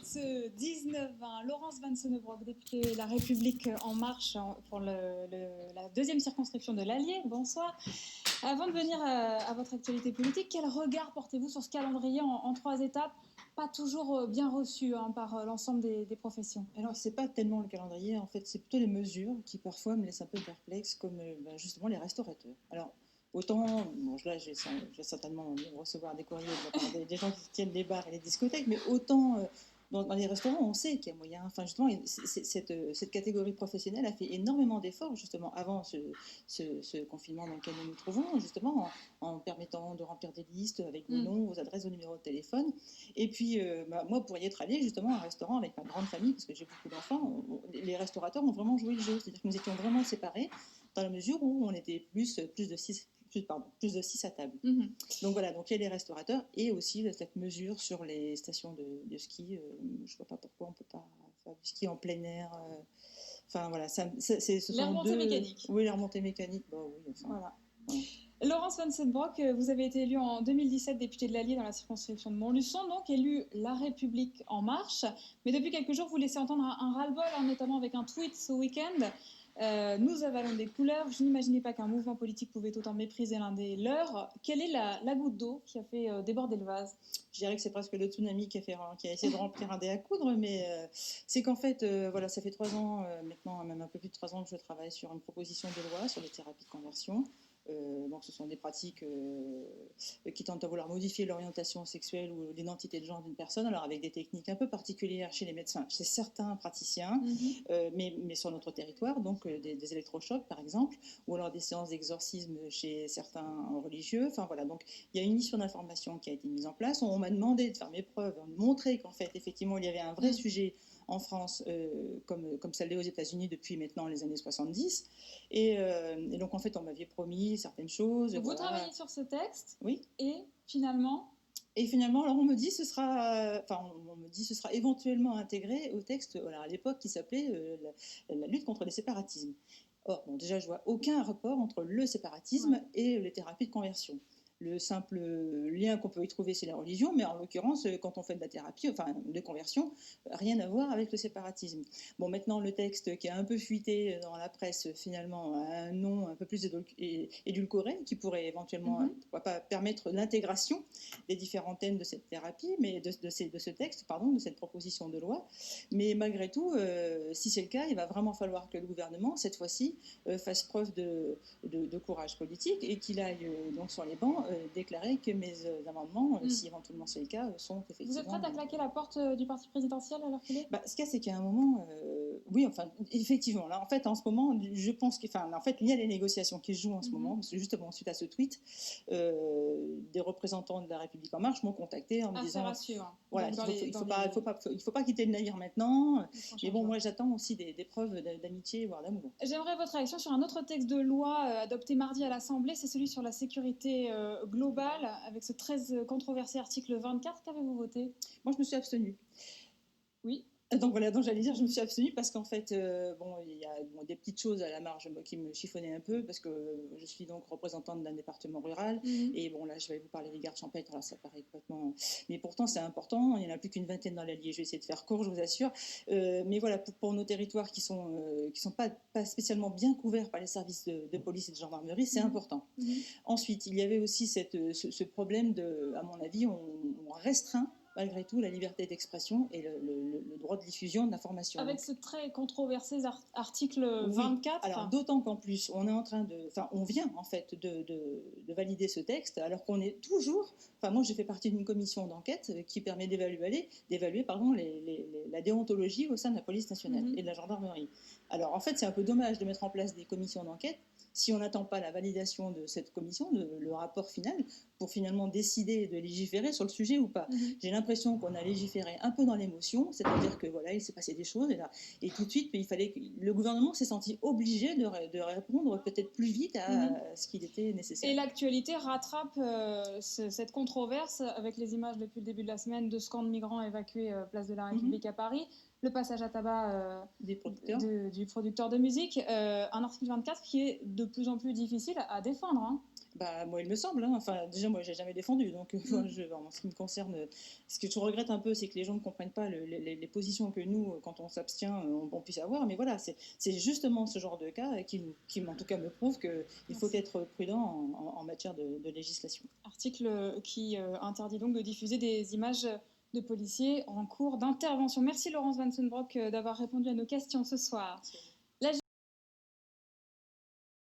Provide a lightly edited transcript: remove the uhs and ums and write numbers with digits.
Ce 19-20, Laurence Vanceunebrock, députée La République En Marche pour la deuxième circonscription de l'Allier. Bonsoir. Avant de venir à votre actualité politique, quel regard portez-vous sur ce calendrier en 3 étapes, pas toujours bien reçu par l'ensemble des professions? Alors, c'est pas tellement le calendrier, en fait, c'est plutôt les mesures qui parfois me laissent un peu perplexe, comme justement les restaurateurs. Alors, autant, bon, là, je vais certainement recevoir des courriers de la part des gens qui tiennent les bars et les discothèques, mais autant dans les restaurants, on sait qu'il y a moyen. Enfin, justement, cette catégorie professionnelle a fait énormément d'efforts, justement, avant ce confinement dans lequel nous nous trouvons, justement, en permettant de remplir des listes avec vos noms, vos adresses, vos numéros de téléphone. Et puis, moi, pour y être allée, justement, à un restaurant avec ma grande famille, parce que j'ai beaucoup d'enfants, les restaurateurs ont vraiment joué le jeu. C'est-à-dire que nous étions vraiment séparés, dans la mesure où on était plus de 6 à table. Donc voilà, donc il y a les restaurateurs et aussi cette mesure sur les stations de ski. Je ne vois pas pourquoi on ne peut pas faire du ski en plein air. Enfin voilà, ce sont les remontées mécaniques. Oui, les remontées mécaniques. Bah, oui, enfin, voilà. Laurence Vanceunebrock, vous avez été élue en 2017 députée de l'Allier dans la circonscription de Montluçon, donc élue La République En Marche. Mais depuis quelques jours, vous laissez entendre un ras-le-bol, notamment avec un tweet ce week-end. Nous avalons des couleurs. Je n'imaginais pas qu'un mouvement politique pouvait autant mépriser l'un des leurs. Quelle est la goutte d'eau qui a fait déborder le vase? Je dirais que c'est presque le tsunami qui a essayé de remplir un dé à coudre, mais c'est qu'en fait, voilà, ça fait 3 ans, maintenant, même un peu plus de 3 ans que je travaille sur une proposition de loi sur les thérapies de conversion. Donc ce sont des pratiques qui tentent à vouloir modifier l'orientation sexuelle ou l'identité de genre d'une personne, alors avec des techniques un peu particulières chez les médecins, chez certains praticiens, mais sur notre territoire, donc des électrochocs par exemple, ou alors des séances d'exorcisme chez certains religieux. Enfin voilà, donc il y a une mission d'information qui a été mise en place. On m'a demandé de faire mes preuves, de montrer qu'en fait effectivement il y avait un vrai sujet en France, comme ça l'est aux États-Unis depuis maintenant les années 70. Et donc, en fait, on m'avait promis certaines choses. Donc, vous travaillez sur ce texte. Oui. Et finalement, alors on me dit ce sera éventuellement intégré au texte, alors à l'époque qui s'appelait la lutte contre les séparatismes. Or, bon, déjà, je vois aucun rapport entre le séparatisme et les thérapies de conversion. Le simple lien qu'on peut y trouver, c'est la religion, mais en l'occurrence, quand on fait de la thérapie, enfin de conversion, rien à voir avec le séparatisme. Bon, maintenant, le texte qui a un peu fuité dans la presse, finalement, a un nom un peu plus édulcoré, qui pourrait éventuellement pourquoi pas, permettre l'intégration des différents thèmes de cette thérapie, mais de ce texte, pardon, de cette proposition de loi. Mais malgré tout, si c'est le cas, il va vraiment falloir que le gouvernement, cette fois-ci, fasse preuve de courage politique et qu'il aille donc sur les bancs déclarer que mes amendements, si éventuellement c'est le cas, sont effectivement... Vous êtes prête à claquer la porte du parti présidentiel alors qu'il est Ce qu'il y a, c'est qu'à un moment, oui, enfin, effectivement, là, en fait, en ce moment, je pense qu'il y a les négociations qui se jouent en ce moment, parce que justement, suite à ce tweet, des représentants de La République En Marche m'ont contacté en me disant... Voilà, il ne faut pas quitter le navire maintenant, mais bon, moi, j'attends aussi des preuves d'amitié, voire d'amour. J'aimerais votre réaction sur un autre texte de loi adopté mardi à l'Assemblée, c'est celui sur la sécurité globale, avec ce très controversé article 24. Qu'avez-vous voté? Moi, je me suis abstenue. Oui. Donc voilà, donc j'allais dire, je me suis abstenue parce qu'en fait, il y a des petites choses à la marge qui me chiffonnaient un peu, parce que je suis donc représentante d'un département rural, et bon là, je vais vous parler des gardes champêtres, alors ça paraît complètement... Mais pourtant, c'est important, il n'y en a plus qu'une vingtaine dans l'Allier, je vais essayer de faire court, je vous assure. Mais voilà, pour nos territoires qui sont pas spécialement bien couverts par les services de police et de gendarmerie, c'est important. Ensuite, il y avait aussi ce problème à mon avis, on restreint malgré tout la liberté d'expression et le droit de diffusion de l'information. Avec ce très controversé article 24. Oui. Alors d'autant qu'en plus on est en train on vient en fait de valider ce texte, alors qu'on est toujours, moi j'ai fait partie d'une commission d'enquête qui permet d'évaluer la déontologie au sein de la police nationale et de la gendarmerie. Alors en fait c'est un peu dommage de mettre en place des commissions d'enquête si on n'attend pas la validation de cette commission, le rapport final, pour finalement décider de légiférer sur le sujet ou pas. J'ai l'impression qu'on a légiféré un peu dans l'émotion, c'est-à-dire que voilà, il s'est passé des choses, et tout de suite, le gouvernement s'est senti obligé de répondre peut-être plus vite à ce qu'il était nécessaire. Et l'actualité rattrape cette controverse avec les images depuis le début de la semaine de camps de migrants évacués place de la République à Paris, le passage à tabac du producteur de musique, un article 24 qui est de plus en plus difficile à défendre. Bah, moi, il me semble, hein. Enfin, déjà, moi, j'ai jamais défendu, donc en ce qui me concerne, ce que je regrette un peu, c'est que les gens ne comprennent pas les positions que nous, quand on s'abstient, on puisse avoir. Mais voilà, c'est justement ce genre de cas en tout cas, me prouve qu'il faut Merci. être prudent en matière de législation. Article qui interdit donc de diffuser des images de policiers en cours d'intervention. Merci Laurence Vansenbroek d'avoir répondu à nos questions ce soir. Merci.